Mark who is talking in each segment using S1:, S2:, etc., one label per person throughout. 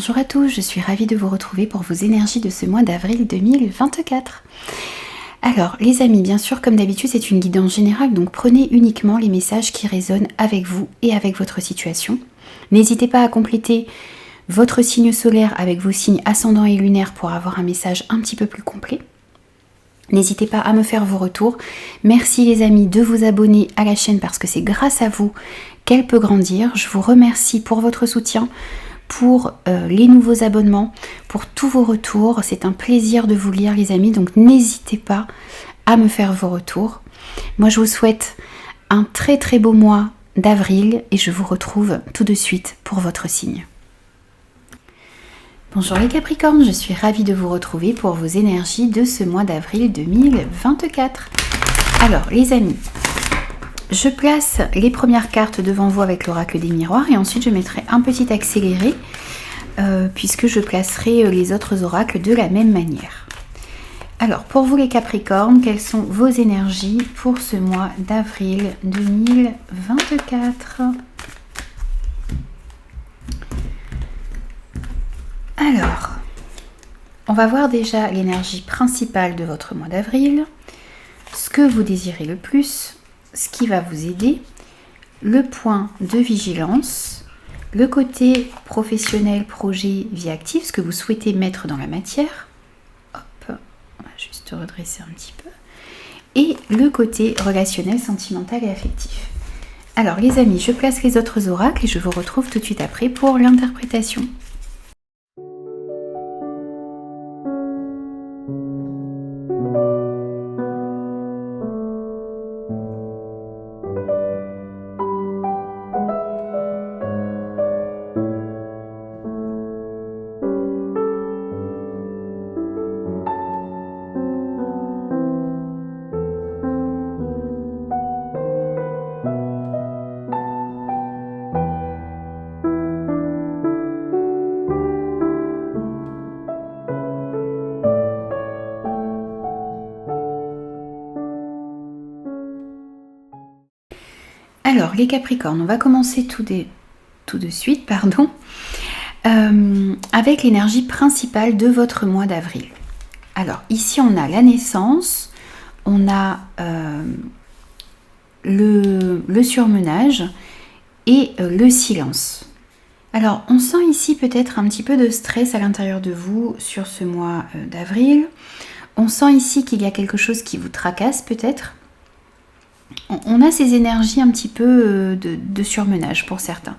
S1: Bonjour à tous, je suis ravie de vous retrouver pour vos énergies de ce mois d'avril 2024. Alors les amis, bien sûr comme d'habitude c'est une guidance générale, donc prenez uniquement les messages qui résonnent avec vous et avec votre situation. N'hésitez pas à compléter votre signe solaire avec vos signes ascendants et lunaires pour avoir un message un petit peu plus complet. N'hésitez pas à me faire vos retours. Merci les amis de vous abonner à la chaîne parce que c'est grâce à vous qu'elle peut grandir. Je vous remercie pour votre soutien, pour les nouveaux abonnements, pour tous vos retours. C'est un plaisir de vous lire les amis, donc n'hésitez pas à me faire vos retours. Moi je vous souhaite un très très beau mois d'avril et je vous retrouve tout de suite pour votre signe. Bonjour les Capricornes, je suis ravie de vous retrouver pour vos énergies de ce mois d'avril 2024. Alors les amis, je place les premières cartes devant vous avec l'oracle des miroirs et ensuite je mettrai un petit accéléré puisque je placerai les autres oracles de la même manière. Alors pour vous les Capricornes, quelles sont vos énergies pour ce mois d'avril 2024 ? Alors, on va voir déjà l'énergie principale de votre mois d'avril, ce que vous désirez le plus, ce qui va vous aider, le point de vigilance, le côté professionnel, projet, vie active, ce que vous souhaitez mettre dans la matière. Hop, on va juste redresser un petit peu. Et le côté relationnel, sentimental et affectif. Alors les amis, je place les autres oracles et je vous retrouve tout de suite après pour l'interprétation. Alors les Capricornes, on va commencer tout de suite, avec l'énergie principale de votre mois d'avril. Alors ici on a la naissance, on a le surmenage et le silence. Alors on sent ici peut-être un petit peu de stress à l'intérieur de vous sur ce mois d'avril. On sent ici qu'il y a quelque chose qui vous tracasse peut-être. On a ces énergies un petit peu de surmenage pour certains.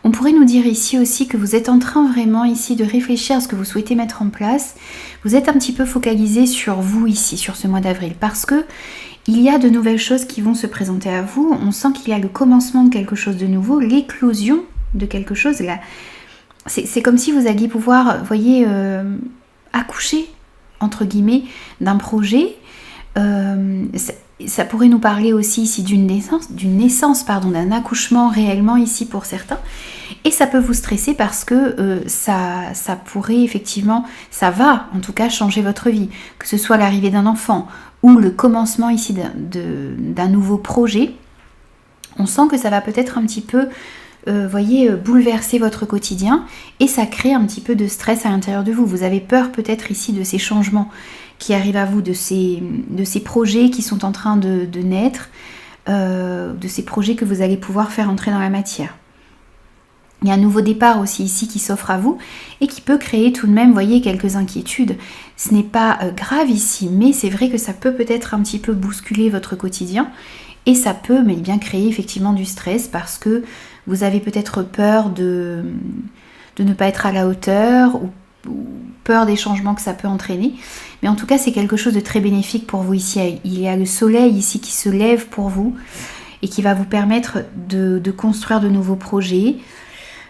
S1: On pourrait nous dire ici aussi que vous êtes en train vraiment ici de réfléchir à ce que vous souhaitez mettre en place. Vous êtes un petit peu focalisé sur vous ici, sur ce mois d'avril, parce que il y a de nouvelles choses qui vont se présenter à vous. On sent qu'il y a le commencement de quelque chose de nouveau, l'éclosion de quelque chose. Là, c'est comme si vous alliez pouvoir, vous voyez, accoucher, entre guillemets, d'un projet. Ça pourrait nous parler aussi ici d'une naissance, d'un accouchement réellement ici pour certains. Et ça peut vous stresser parce que ça pourrait effectivement, ça va en tout cas changer votre vie. Que ce soit l'arrivée d'un enfant ou le commencement ici d'un nouveau projet. On sent que ça va peut-être un petit peu, bouleverser votre quotidien et ça crée un petit peu de stress à l'intérieur de vous. Vous avez peur peut-être ici de ces changements qui arrivent à vous, de ces projets qui sont en train de naître, de ces projets que vous allez pouvoir faire entrer dans la matière. Il y a un nouveau départ aussi ici qui s'offre à vous et qui peut créer tout de même, vous voyez, quelques inquiétudes. Ce n'est pas grave ici, mais c'est vrai que ça peut peut-être un petit peu bousculer votre quotidien et ça peut bien créer effectivement du stress parce que vous avez peut-être peur de ne pas être à la hauteur ou peur des changements que ça peut entraîner. Mais en tout cas, c'est quelque chose de très bénéfique pour vous ici. Il y a le soleil ici qui se lève pour vous et qui va vous permettre de construire de nouveaux projets.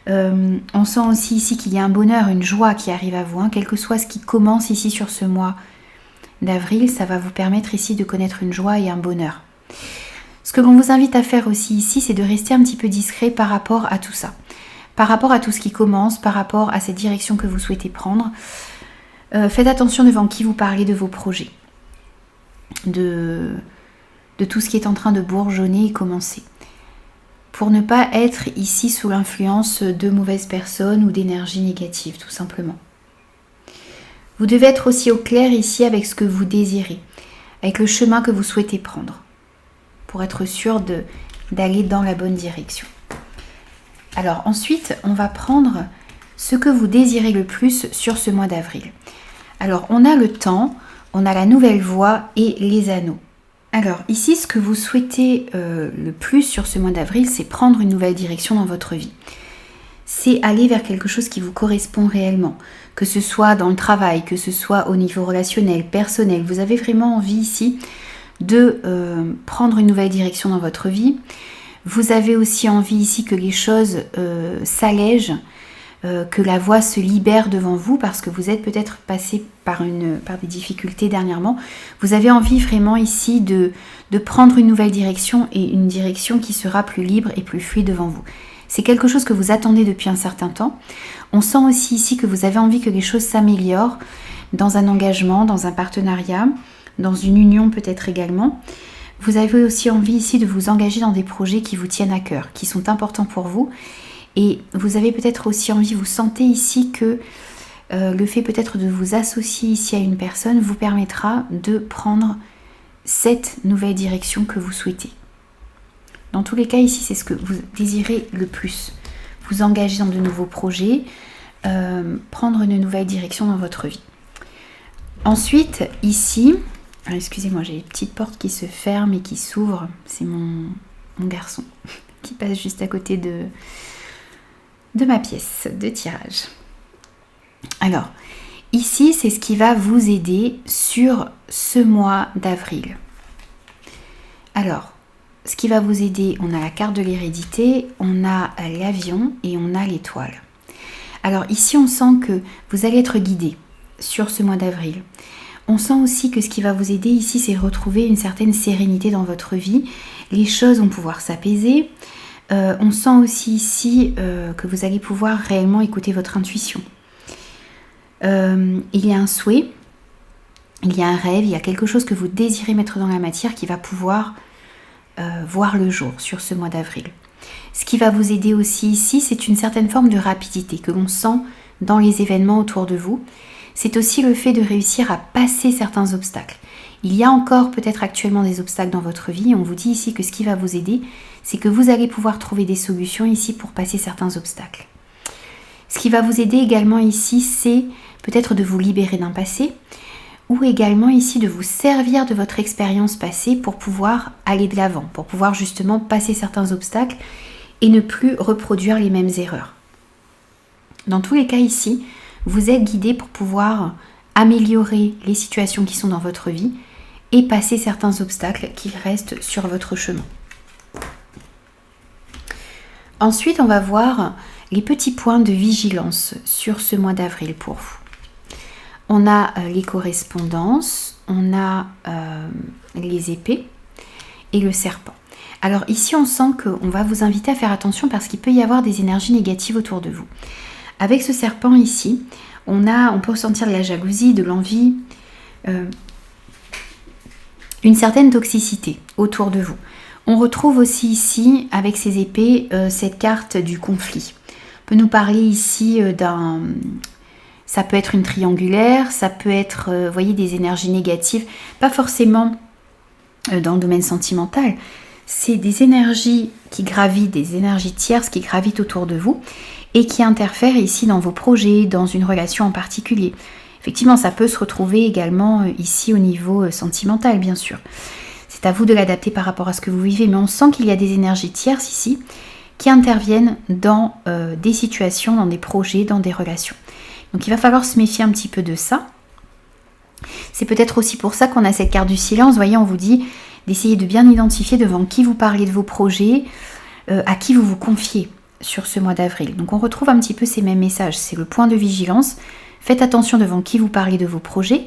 S1: On sent aussi ici qu'il y a un bonheur, une joie qui arrive à vous. Quel que soit ce qui commence ici sur ce mois d'avril, ça va vous permettre ici de connaître une joie et un bonheur. Ce que l'on vous invite à faire aussi ici, c'est de rester un petit peu discret par rapport à tout ça. Par rapport à tout ce qui commence, par rapport à cette direction que vous souhaitez prendre. Faites attention devant qui vous parlez de vos projets, de tout ce qui est en train de bourgeonner et commencer. pour ne pas être ici sous l'influence de mauvaises personnes ou d'énergie négative, tout simplement. Vous devez être aussi au clair ici avec ce que vous désirez, avec le chemin que vous souhaitez prendre, pour être sûr d'aller dans la bonne direction. Alors ensuite, on va prendre ce que vous désirez le plus sur ce mois d'avril. Alors on a le temps, on a la nouvelle voie et les anneaux. Alors ici, ce que vous souhaitez le plus sur ce mois d'avril, c'est prendre une nouvelle direction dans votre vie. C'est aller vers quelque chose qui vous correspond réellement, que ce soit dans le travail, que ce soit au niveau relationnel, personnel. Vous avez vraiment envie ici de prendre une nouvelle direction dans votre vie. Vous avez aussi envie ici que les choses s'allègent, que la voie se libère devant vous parce que vous êtes peut-être passé par des difficultés dernièrement. Vous avez envie vraiment ici de prendre une nouvelle direction et une direction qui sera plus libre et plus fluide devant vous. C'est quelque chose que vous attendez depuis un certain temps. On sent aussi ici que vous avez envie que les choses s'améliorent dans un engagement, dans un partenariat, dans une union peut-être également. Vous avez aussi envie ici de vous engager dans des projets qui vous tiennent à cœur, qui sont importants pour vous. Et vous avez peut-être aussi envie, vous sentez ici que le fait peut-être de vous associer ici à une personne vous permettra de prendre cette nouvelle direction que vous souhaitez. Dans tous les cas, ici, c'est ce que vous désirez le plus. Vous engager dans de nouveaux projets, prendre une nouvelle direction dans votre vie. Ensuite, ici, excusez-moi, j'ai une petite porte qui se ferme et qui s'ouvre. C'est mon garçon qui passe juste à côté de ma pièce de tirage. Alors, ici, c'est ce qui va vous aider sur ce mois d'avril. Alors, ce qui va vous aider, on a la carte de l'hérédité, on a l'avion et on a l'étoile. Alors ici, on sent que vous allez être guidé sur ce mois d'avril. On sent aussi que ce qui va vous aider ici, c'est retrouver une certaine sérénité dans votre vie. Les choses vont pouvoir s'apaiser. On sent aussi ici que vous allez pouvoir réellement écouter votre intuition. Il y a un souhait, il y a un rêve, il y a quelque chose que vous désirez mettre dans la matière qui va pouvoir voir le jour sur ce mois d'avril. Ce qui va vous aider aussi ici, c'est une certaine forme de rapidité que l'on sent dans les événements autour de vous. C'est aussi le fait de réussir à passer certains obstacles. Il y a encore peut-être actuellement des obstacles dans votre vie et on vous dit ici que ce qui va vous aider, c'est que vous allez pouvoir trouver des solutions ici pour passer certains obstacles. Ce qui va vous aider également ici, c'est peut-être de vous libérer d'un passé ou également ici de vous servir de votre expérience passée pour pouvoir aller de l'avant, pour pouvoir justement passer certains obstacles et ne plus reproduire les mêmes erreurs. Dans tous les cas ici, vous êtes guidé pour pouvoir améliorer les situations qui sont dans votre vie et passer certains obstacles qui restent sur votre chemin. Ensuite, on va voir les petits points de vigilance sur ce mois d'avril pour vous. On a les correspondances, on a les épées et le serpent. Alors ici, on sent qu'on va vous inviter à faire attention parce qu'il peut y avoir des énergies négatives autour de vous. Avec ce serpent ici, on peut ressentir de la jalousie, de l'envie, une certaine toxicité autour de vous. On retrouve aussi ici, avec ces épées, cette carte du conflit. On peut nous parler ici ça peut être une triangulaire, ça peut être, vous voyez, des énergies négatives, pas forcément dans le domaine sentimental. C'est des énergies qui gravitent, des énergies tierces qui gravitent autour de vous et qui interfèrent ici dans vos projets, dans une relation en particulier. Effectivement, ça peut se retrouver également ici au niveau sentimental, bien sûr. C'est à vous de l'adapter par rapport à ce que vous vivez, mais on sent qu'il y a des énergies tierces ici qui interviennent dans des situations, dans des projets, dans des relations. Donc il va falloir se méfier un petit peu de ça. C'est peut-être aussi pour ça qu'on a cette carte du silence. Vous voyez, on vous dit d'essayer de bien identifier devant qui vous parlez de vos projets, à qui vous vous confiez sur ce mois d'avril. Donc on retrouve un petit peu ces mêmes messages. C'est le point de vigilance. Faites attention devant qui vous parlez de vos projets.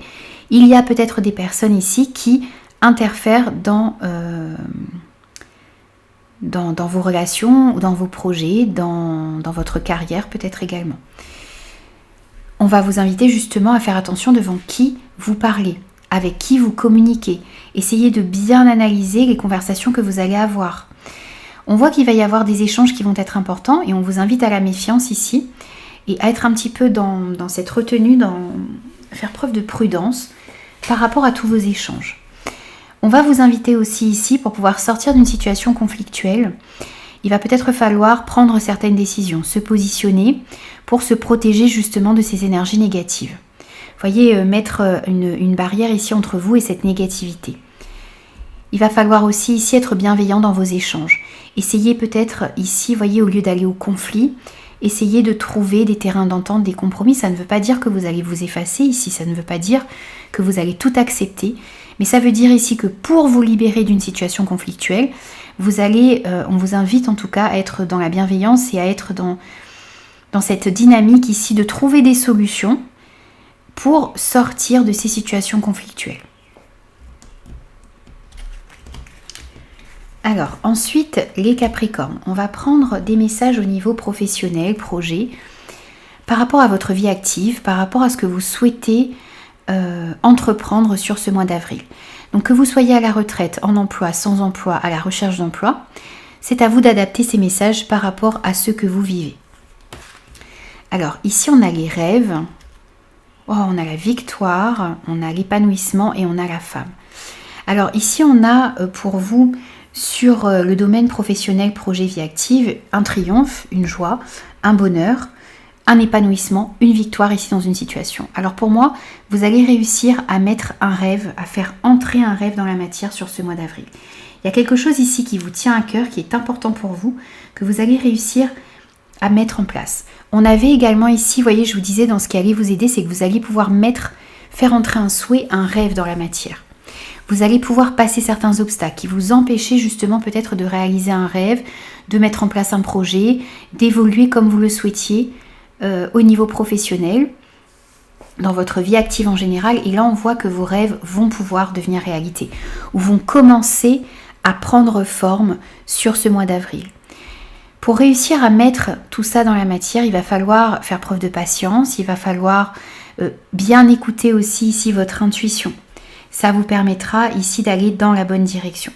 S1: Il y a peut-être des personnes ici qui interfèrent dans vos relations, dans vos projets, dans votre carrière peut-être également. On va vous inviter justement à faire attention devant qui vous parlez, avec qui vous communiquez. Essayez de bien analyser les conversations que vous allez avoir. On voit qu'il va y avoir des échanges qui vont être importants et on vous invite à la méfiance ici et à être un petit peu dans cette retenue, faire preuve de prudence par rapport à tous vos échanges. On va vous inviter aussi ici pour pouvoir sortir d'une situation conflictuelle. Il va peut-être falloir prendre certaines décisions, se positionner pour se protéger justement de ces énergies négatives. Voyez, mettre une barrière ici entre vous et cette négativité. Il va falloir aussi ici être bienveillant dans vos échanges. Essayez peut-être ici, voyez, au lieu d'aller au conflit, essayez de trouver des terrains d'entente, des compromis. Ça ne veut pas dire que vous allez vous effacer ici, ça ne veut pas dire que vous allez tout accepter. Mais ça veut dire ici que pour vous libérer d'une situation conflictuelle, on vous invite en tout cas à être dans la bienveillance et à être dans cette dynamique ici de trouver des solutions pour sortir de ces situations conflictuelles. Alors ensuite, les Capricornes, on va prendre des messages au niveau professionnel, projet, par rapport à votre vie active, par rapport à ce que vous souhaitez entreprendre sur ce mois d'avril. Donc que vous soyez à la retraite, en emploi, sans emploi, à la recherche d'emploi, c'est à vous d'adapter ces messages par rapport à ce que vous vivez. Alors ici on a les rêves, on a la victoire, on a l'épanouissement et on a la femme. Alors ici on a pour vous sur le domaine professionnel, projet, vie active, un triomphe, une joie, un bonheur, un épanouissement, une victoire ici dans une situation. Alors pour moi, vous allez réussir à mettre un rêve, à faire entrer un rêve dans la matière sur ce mois d'avril. Il y a quelque chose ici qui vous tient à cœur, qui est important pour vous, que vous allez réussir à mettre en place. On avait également ici, vous voyez, je vous disais dans ce qui allait vous aider, c'est que vous allez pouvoir faire entrer un souhait, un rêve dans la matière. Vous allez pouvoir passer certains obstacles qui vous empêchaient justement peut-être de réaliser un rêve, de mettre en place un projet, d'évoluer comme vous le souhaitiez au niveau professionnel, dans votre vie active en général. Et là, on voit que vos rêves vont pouvoir devenir réalité ou vont commencer à prendre forme sur ce mois d'avril. Pour réussir à mettre tout ça dans la matière, il va falloir faire preuve de patience, il va falloir bien écouter aussi ici votre intuition. Ça vous permettra ici d'aller dans la bonne direction.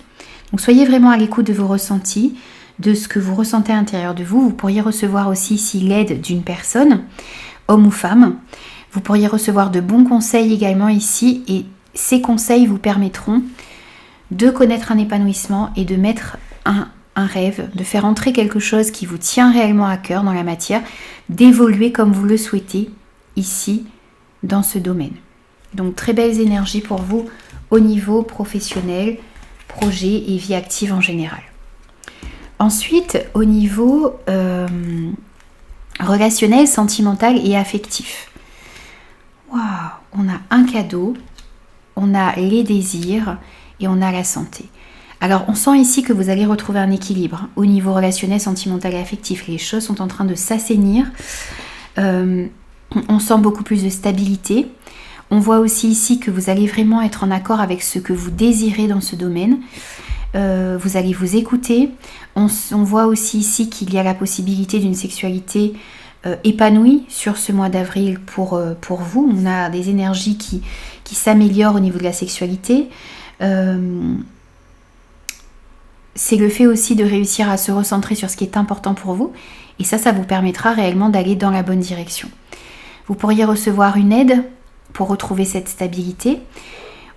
S1: Donc soyez vraiment à l'écoute de vos ressentis, de ce que vous ressentez à l'intérieur de vous. Vous pourriez recevoir aussi ici l'aide d'une personne, homme ou femme. Vous pourriez recevoir de bons conseils également ici et ces conseils vous permettront de connaître un épanouissement et de mettre un rêve, de faire entrer quelque chose qui vous tient réellement à cœur dans la matière, d'évoluer comme vous le souhaitez ici dans ce domaine. Donc très belles énergies pour vous au niveau professionnel, projet et vie active en général. Ensuite, au niveau relationnel, sentimental et affectif. Waouh, on a un cadeau, on a les désirs et on a la santé. Alors, on sent ici que vous allez retrouver un équilibre au niveau relationnel, sentimental et affectif. Les choses sont en train de s'assainir. On sent beaucoup plus de stabilité. On voit aussi ici que vous allez vraiment être en accord avec ce que vous désirez dans ce domaine. Vous allez vous écouter. On voit aussi ici qu'il y a la possibilité d'une sexualité épanouie sur ce mois d'avril pour vous. On a des énergies qui s'améliorent au niveau de la sexualité. C'est le fait aussi de réussir à se recentrer sur ce qui est important pour vous. Et ça vous permettra réellement d'aller dans la bonne direction. Vous pourriez recevoir une aide pour retrouver cette stabilité.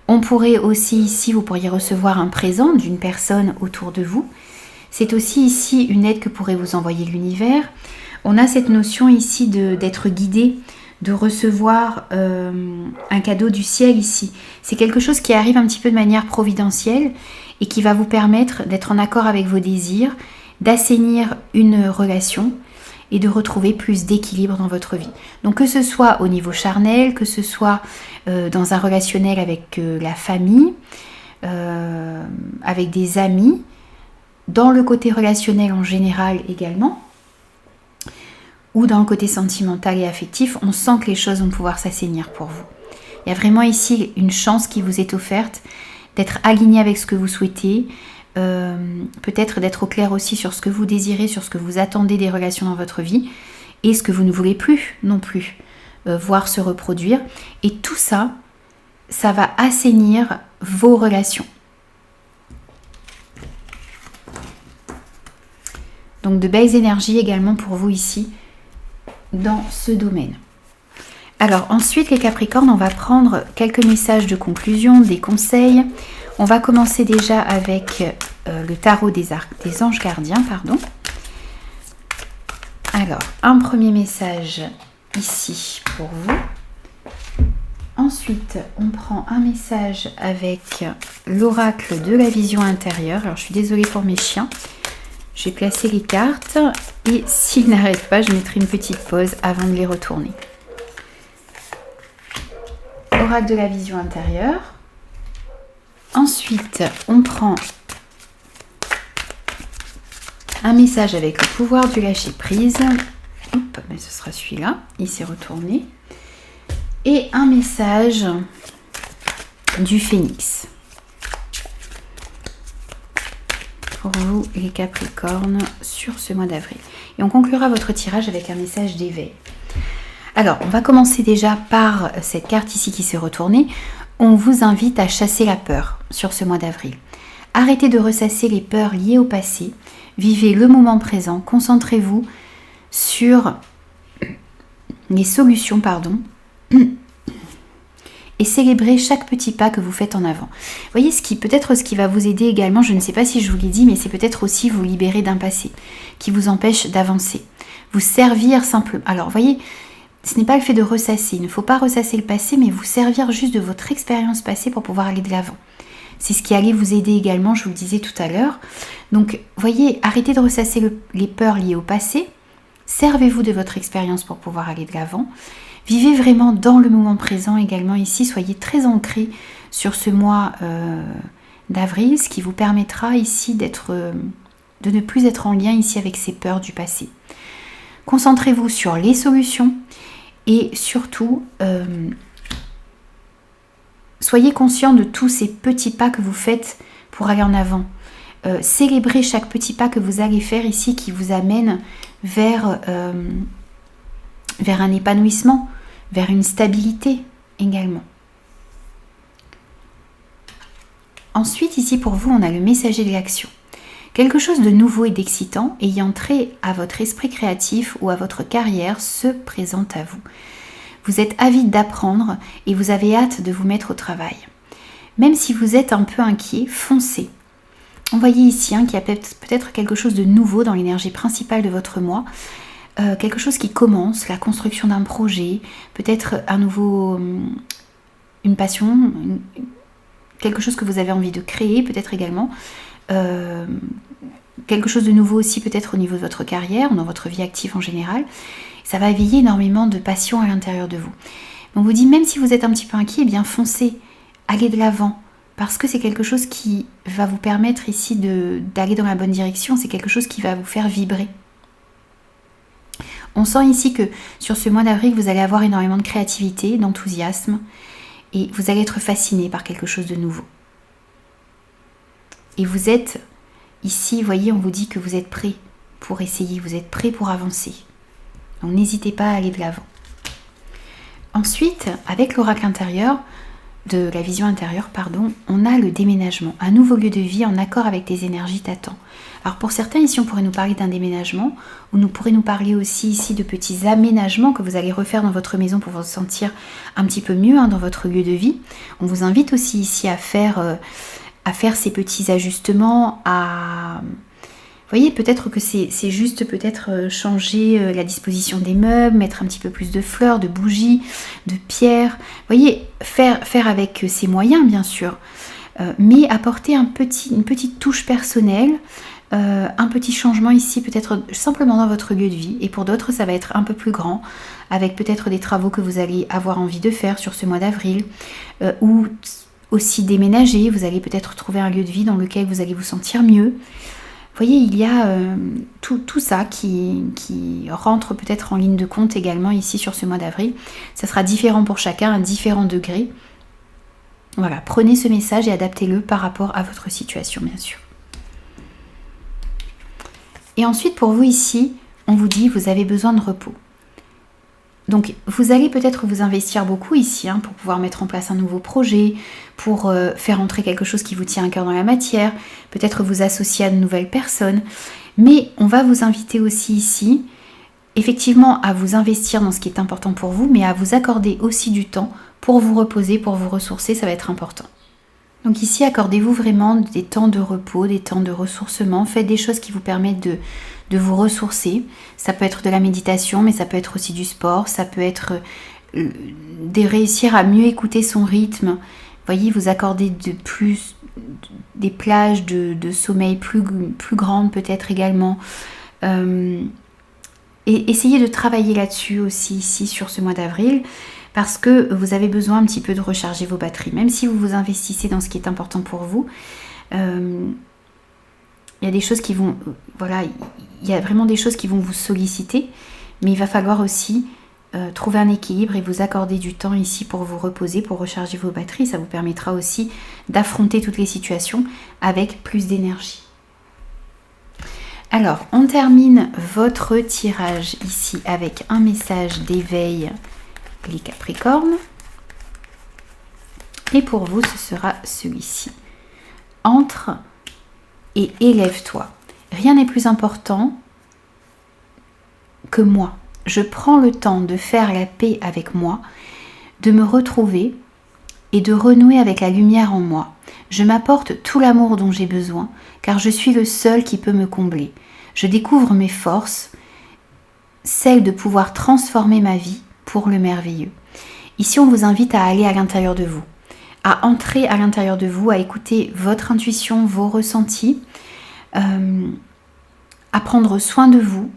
S1: On pourrait aussi ici, vous pourriez recevoir un présent d'une personne autour de vous. C'est aussi ici une aide que pourrait vous envoyer l'univers. On a cette notion ici d'être guidé, de recevoir un cadeau du ciel ici. C'est quelque chose qui arrive un petit peu de manière providentielle et qui va vous permettre d'être en accord avec vos désirs, d'assainir une relation et de retrouver plus d'équilibre dans votre vie. Donc que ce soit au niveau charnel, que ce soit dans un relationnel avec la famille, avec des amis, dans le côté relationnel en général également, ou dans le côté sentimental et affectif, on sent que les choses vont pouvoir s'assainir pour vous. Il y a vraiment ici une chance qui vous est offerte d'être aligné avec ce que vous souhaitez, peut-être d'être au clair aussi sur ce que vous désirez, sur ce que vous attendez des relations dans votre vie et ce que vous ne voulez plus non plus voir se reproduire. Et tout ça, ça va assainir vos relations. Donc de belles énergies également pour vous ici dans ce domaine. Alors ensuite les Capricornes, on va prendre quelques messages de conclusion, des conseils. On va commencer déjà avec le tarot des anges gardiens, pardon. Alors, un premier message ici pour vous. Ensuite, on prend un message avec l'oracle de la vision intérieure. Alors, je suis désolée pour mes chiens. Je vais placer les cartes et s'ils n'arrêtent pas, je mettrai une petite pause avant de les retourner. Oracle de la vision intérieure. Ensuite, on prend un message avec le pouvoir du lâcher prise. Hop, mais ce sera celui-là. Il s'est retourné. Et un message du phénix. Pour vous, les Capricornes, sur ce mois d'avril. Et on conclura votre tirage avec un message d'éveil. Alors, on va commencer déjà par cette carte ici qui s'est retournée. On vous invite à chasser la peur sur ce mois d'avril. Arrêtez de ressasser les peurs liées au passé. Vivez le moment présent. Concentrez-vous sur les solutions, et célébrez chaque petit pas que vous faites en avant. Vous voyez, peut-être ce qui va vous aider également, je ne sais pas si je vous l'ai dit, mais c'est peut-être aussi vous libérer d'un passé qui vous empêche d'avancer. Vous servir simplement. Alors, vous voyez, ce n'est pas le fait de ressasser. Il ne faut pas ressasser le passé, mais vous servir juste de votre expérience passée pour pouvoir aller de l'avant. C'est ce qui allait vous aider également, je vous le disais tout à l'heure. Donc, voyez, arrêtez de ressasser les peurs liées au passé. Servez-vous de votre expérience pour pouvoir aller de l'avant. Vivez vraiment dans le moment présent également ici. Soyez très ancrés sur ce mois d'avril, ce qui vous permettra ici de ne plus être en lien ici avec ces peurs du passé. Concentrez-vous sur les solutions et surtout, soyez conscient de tous ces petits pas que vous faites pour aller en avant. Célébrez chaque petit pas que vous allez faire ici qui vous amène vers un épanouissement, vers une stabilité également. Ensuite, ici pour vous, on a le messager de l'action. Quelque chose de nouveau et d'excitant ayant trait à votre esprit créatif ou à votre carrière se présente à vous. Vous êtes avide d'apprendre et vous avez hâte de vous mettre au travail. Même si vous êtes un peu inquiet, foncez. On voyait ici qu'il y a peut-être quelque chose de nouveau dans l'énergie principale de votre mois. Quelque chose qui commence, la construction d'un projet, peut-être une passion, quelque chose que vous avez envie de créer, peut-être également. Quelque chose de nouveau aussi peut-être au niveau de votre carrière ou dans votre vie active en général. Ça va éveiller énormément de passion à l'intérieur de vous. On vous dit, même si vous êtes un petit peu inquiet, eh bien foncez, allez de l'avant, parce que c'est quelque chose qui va vous permettre ici d'aller dans la bonne direction, c'est quelque chose qui va vous faire vibrer. On sent ici que sur ce mois d'avril, vous allez avoir énormément de créativité, d'enthousiasme, et vous allez être fasciné par quelque chose de nouveau. Et vous êtes ici, vous voyez, on vous dit que vous êtes prêt pour essayer, vous êtes prêt pour avancer. Donc n'hésitez pas à aller de l'avant. Ensuite, avec l'oracle intérieur, de la vision intérieure, on a le déménagement. Un nouveau lieu de vie en accord avec tes énergies t'attend. Alors pour certains, ici, on pourrait nous parler d'un déménagement, ou nous pourrait nous parler aussi ici de petits aménagements que vous allez refaire dans votre maison pour vous sentir un petit peu mieux dans votre lieu de vie. On vous invite aussi ici à faire ces petits ajustements, vous voyez, peut-être que c'est juste peut-être changer la disposition des meubles, mettre un petit peu plus de fleurs, de bougies, de pierres. Vous voyez, faire avec ses moyens, bien sûr, mais apporter une petite touche personnelle, un petit changement ici, peut-être simplement dans votre lieu de vie. Et pour d'autres, ça va être un peu plus grand, avec peut-être des travaux que vous allez avoir envie de faire sur ce mois d'avril, ou aussi déménager. Vous allez peut-être trouver un lieu de vie dans lequel vous allez vous sentir mieux. Vous voyez, il y a tout ça qui rentre peut-être en ligne de compte également ici sur ce mois d'avril. Ça sera différent pour chacun, à différents degrés. Voilà, prenez ce message et adaptez-le par rapport à votre situation, bien sûr. Et ensuite, pour vous ici, on vous dit, vous avez besoin de repos. Donc, vous allez peut-être vous investir beaucoup ici pour pouvoir mettre en place un nouveau projet, pour faire entrer quelque chose qui vous tient à cœur dans la matière, peut-être vous associer à de nouvelles personnes. Mais on va vous inviter aussi ici, effectivement, à vous investir dans ce qui est important pour vous, mais à vous accorder aussi du temps pour vous reposer, pour vous ressourcer, ça va être important. Donc ici, accordez-vous vraiment des temps de repos, des temps de ressourcement. Faites des choses qui vous permettent de vous ressourcer. Ça peut être de la méditation, mais ça peut être aussi du sport. Ça peut être de réussir à mieux écouter son rythme. Vous voyez, vous accorder des plages de sommeil plus grandes peut-être également. Et essayez de travailler là-dessus aussi ici sur ce mois d'avril. Parce que vous avez besoin un petit peu de recharger vos batteries. Même si vous vous investissez dans ce qui est important pour vous, il y a des choses qui vont... Voilà, il y a vraiment des choses qui vont vous solliciter. Mais il va falloir aussi trouver un équilibre et vous accorder du temps ici pour vous reposer, pour recharger vos batteries. Ça vous permettra aussi d'affronter toutes les situations avec plus d'énergie. Alors, on termine votre tirage ici avec un message d'éveil, les Capricornes. Et pour vous, ce sera celui-ci. Entre et élève-toi. Rien n'est plus important que moi. Je prends le temps de faire la paix avec moi, de me retrouver et de renouer avec la lumière en moi. Je m'apporte tout l'amour dont j'ai besoin, car je suis le seul qui peut me combler. Je découvre mes forces, celle de pouvoir transformer ma vie pour le merveilleux. Ici, on vous invite à aller à l'intérieur de vous, à entrer à l'intérieur de vous, à écouter votre intuition, vos ressentis, à prendre soin de vous,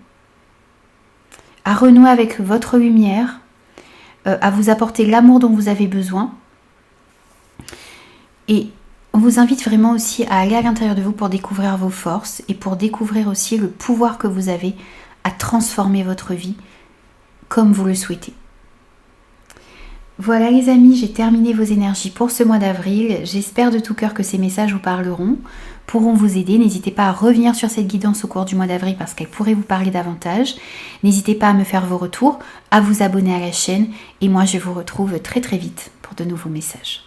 S1: à renouer avec votre lumière, à vous apporter l'amour dont vous avez besoin. Et on vous invite vraiment aussi à aller à l'intérieur de vous pour découvrir vos forces et pour découvrir aussi le pouvoir que vous avez à transformer votre vie comme vous le souhaitez. Voilà les amis, j'ai terminé vos énergies pour ce mois d'avril. J'espère de tout cœur que ces messages vous parleront, pourront vous aider. N'hésitez pas à revenir sur cette guidance au cours du mois d'avril parce qu'elle pourrait vous parler davantage. N'hésitez pas à me faire vos retours, à vous abonner à la chaîne et moi je vous retrouve très très vite pour de nouveaux messages.